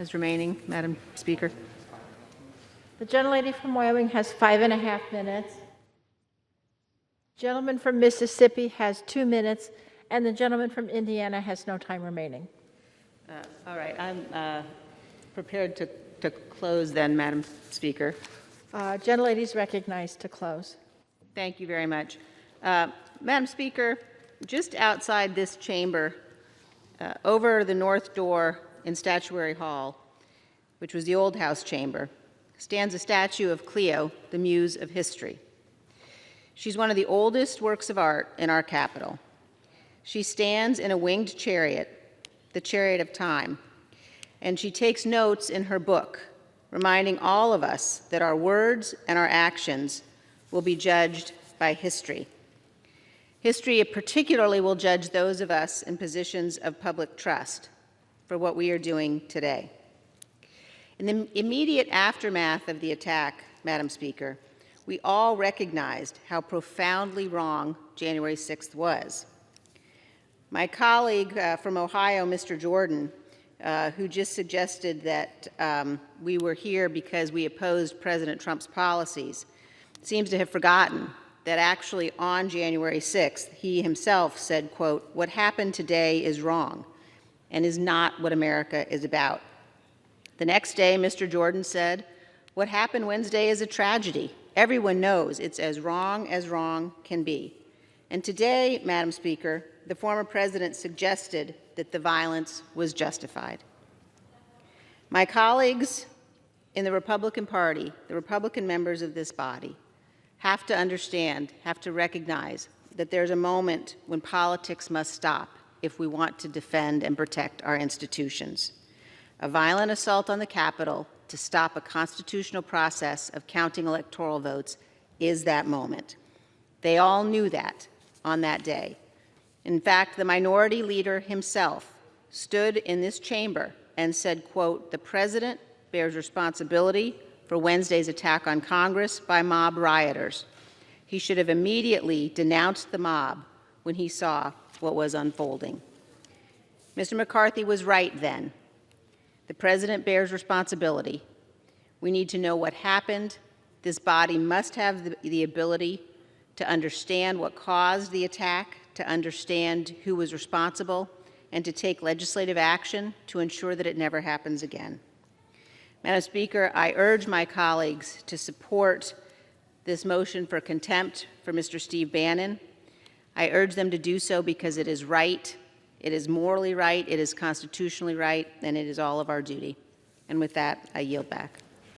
is remaining, Madam Speaker. The gentlelady from Wyoming has 5.5 minutes. Gentleman from Mississippi has 2 minutes, and the gentleman from Indiana has no time remaining. All right, I'm prepared to close then, Madam Speaker. Gentlelady is recognized to close. Thank you very much. Madam Speaker, just outside this chamber, over the north door in Statuary Hall, which was the old House chamber, stands a statue of Cleo, the muse of history. She's one of the oldest works of art in our capital. She stands in a winged chariot, the chariot of time, and she takes notes in her book, reminding all of us that our words and our actions will be judged by history. History particularly will judge those of us in positions of public trust for what we are doing today. In the immediate aftermath of the attack, Madam Speaker, we all recognized how profoundly wrong January 6th was. My colleague from Ohio, Mr. Jordan, who just suggested that we were here because we opposed President Trump's policies, seems to have forgotten that actually on January 6th, he himself said, quote, "What happened today is wrong and is not what America is about." The next day, Mr. Jordan said, "What happened Wednesday is a tragedy. Everyone knows it's as wrong can be." And today, Madam Speaker, the former president suggested that the violence was justified. My colleagues in the Republican Party, the Republican members of this body, have to understand, have to recognize that there's a moment when politics must stop if we want to defend and protect our institutions. A violent assault on the Capitol to stop a constitutional process of counting electoral votes is that moment. They all knew that on that day. In fact, the minority leader himself stood in this chamber and said, quote, "The president bears responsibility for Wednesday's attack on Congress by mob rioters. He should have immediately denounced the mob when he saw what was unfolding." Mr. McCarthy was right then. The president bears responsibility. We need to know what happened. This body must have the ability to understand what caused the attack, to understand who was responsible, and to take legislative action to ensure that it never happens again. Madam Speaker, I urge my colleagues to support this motion for contempt for Mr. Steve Bannon. I urge them to do so because it is right, it is morally right, it is constitutionally right, and it is all of our duty. And with that, I yield back.